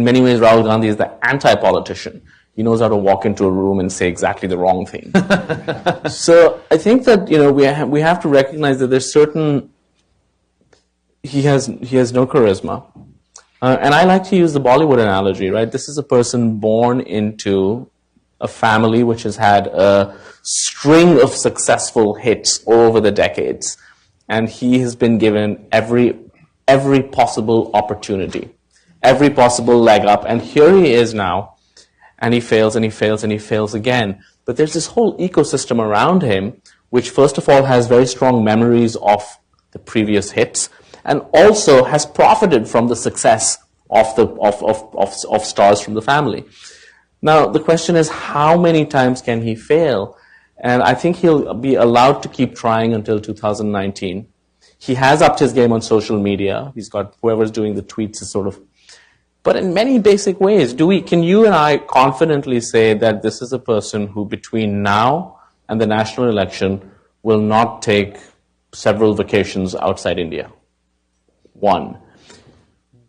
in many ways, Rahul Gandhi is the anti-politician. He knows how to walk into a room and say exactly the wrong thing. So I think that, we have to recognize that there's certain, he has no charisma. And I like to use the Bollywood analogy, right? This is a person born into a family which has had a string of successful hits over the decades. And he has been given every possible opportunity, every possible leg up. And here he is now, and he fails and he fails and he fails again. But there's this whole ecosystem around him, which first of all has very strong memories of the previous hits, and also has profited from the success of stars from the family. Now, the question is, how many times can he fail? And I think he'll be allowed to keep trying until 2019. He has upped his game on social media. He's got whoever's doing the tweets is sort of... But in many basic ways, can you and I confidently say that this is a person who between now and the national election will not take several vacations outside India? One.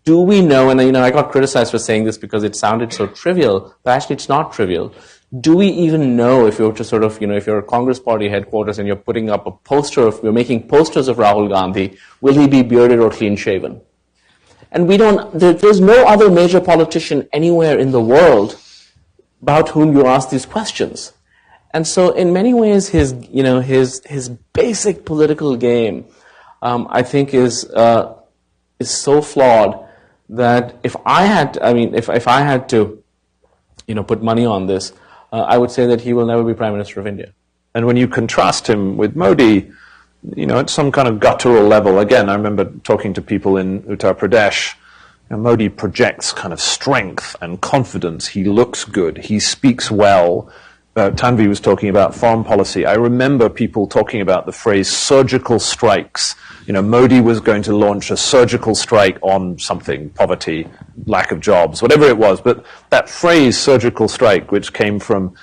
Do we know, and I got criticized for saying this because it sounded so trivial, but actually it's not trivial. Do we even know, if you were to sort of, if you're a Congress party headquarters and you're putting up a poster you're making posters of Rahul Gandhi, will he be bearded or clean shaven? And there's no other major politician anywhere in the world about whom you ask these questions. And so in many ways his basic political game, I think is so flawed that if I had to, put money on this, I would say that he will never be Prime Minister of India. And when you contrast him with Modi, at some kind of guttural level, again, I remember talking to people in Uttar Pradesh, Modi projects kind of strength and confidence. He looks good. He speaks well. Tanvi was talking about foreign policy. I remember people talking about the phrase surgical strikes. Modi was going to launch a surgical strike on something, poverty, lack of jobs, whatever it was. But that phrase, surgical strike, which came from